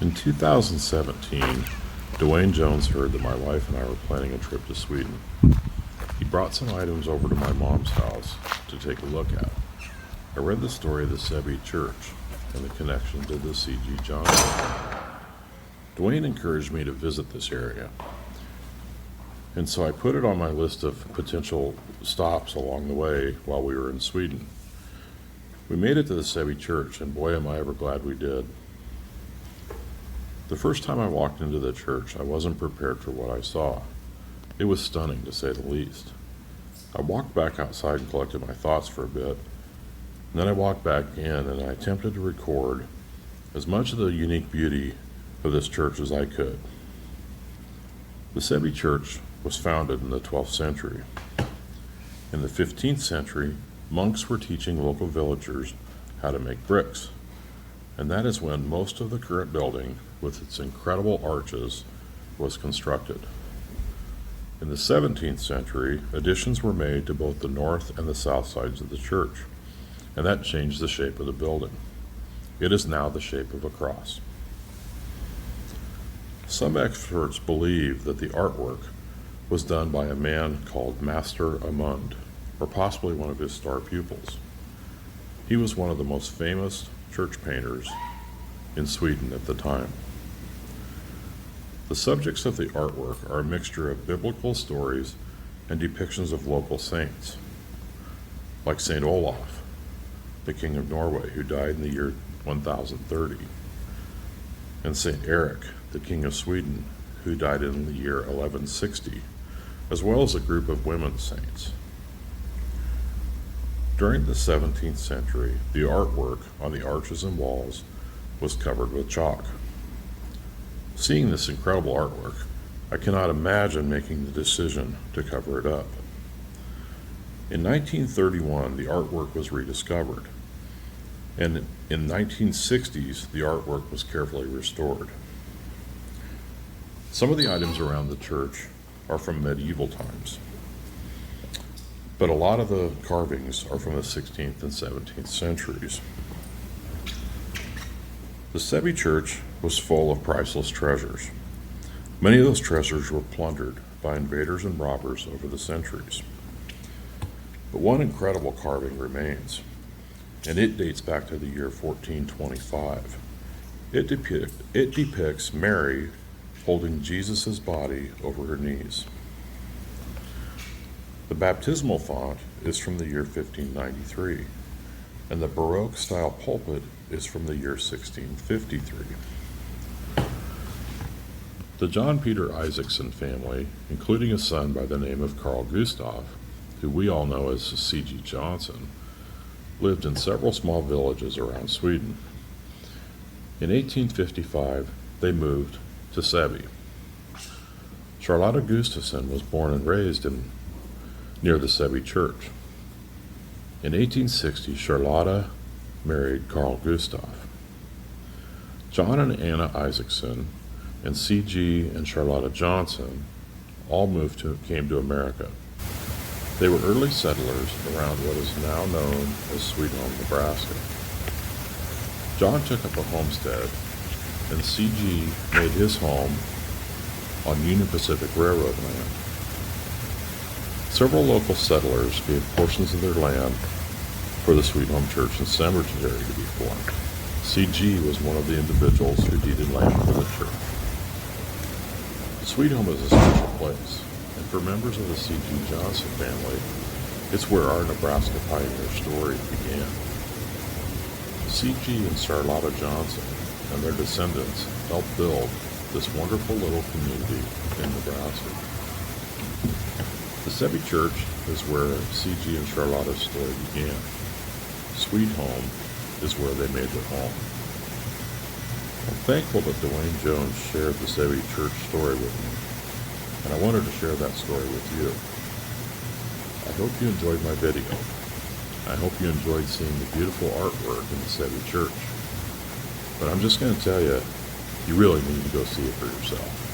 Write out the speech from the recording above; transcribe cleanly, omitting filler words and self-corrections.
In 2017, Dwayne Jones heard that my wife and I were planning a trip to Sweden. He brought some items over to my mom's house to take a look at. I read the story of the Säby church and the connection to the C.G. Johnson. Dwayne encouraged me to visit this area, and so I put it on my list of potential stops along the way while we were in Sweden. We made it to the Säby church, and boy am I ever glad we did. The first time I walked into the church, I wasn't prepared for what I saw. It was stunning, to say the least. I walked back outside and collected my thoughts for a bit, and then I walked back in and I attempted to record as much of the unique beauty of this church as I could. The Säby church was founded in the 12th century. In the 15th century, monks were teaching local villagers how to make bricks, and that is when most of the current building, with its incredible arches, was constructed. In the 17th century, additions were made to both the north and the south sides of the church, and that changed the shape of the building. It is now the shape of a cross. Some experts believe that the artwork was done by a man called Master Amund, or possibly one of his star pupils. He was one of the most famous church painters in Sweden at the time. The subjects of the artwork are a mixture of biblical stories and depictions of local saints, like St. Olaf, the King of Norway, who died in the year 1030, and St. Eric, the King of Sweden, who died in the year 1160, as well as a group of women saints. During the 17th century, the artwork on the arches and walls was covered with chalk. Seeing this incredible artwork, I cannot imagine making the decision to cover it up. In 1931, the artwork was rediscovered, and in the 1960s, the artwork was carefully restored. Some of the items around the church are from medieval times, but a lot of the carvings are from the 16th and 17th centuries. The Säby church was full of priceless treasures. Many of those treasures were plundered by invaders and robbers over the centuries. But one incredible carving remains, and it dates back to the year 1425. It depicts Mary holding Jesus' body over her knees. The baptismal font is from the year 1593, and the Baroque-style pulpit is from the year 1653. The John Peter Isaacson family, including a son by the name of Carl Gustaf, who we all know as C.G. Johnson, lived in several small villages around Sweden. In 1855, they moved to Säby. Charlotta Gustafsson was born and raised near the Säby church. In 1860, Charlotta married Carl Gustaf. John and Anna Isaacson and C.G. and Charlotta Johnson all came to America. They were early settlers around what is now known as Swede, Nebraska. John took up a homestead, and C.G. made his home on Union Pacific Railroad land. Several local settlers gave portions of their land for the Sweet Home Church and Cemetery to be formed. C.G. was one of the individuals who deeded land for the church. Sweet Home is a special place, and for members of the C.G. Johnson family, it's where our Nebraska pioneer story began. C.G. and Charlotta Johnson and their descendants helped build this wonderful little community in Nebraska. The Säby church is where C.G. and Charlotta's story began. Sweet Home is where they made their home. I'm thankful that Dwayne Jones shared the Säby church story with me, and I wanted to share that story with you. I hope you enjoyed my video. I hope you enjoyed seeing the beautiful artwork in the Säby church. But I'm just going to tell you, you really need to go see it for yourself.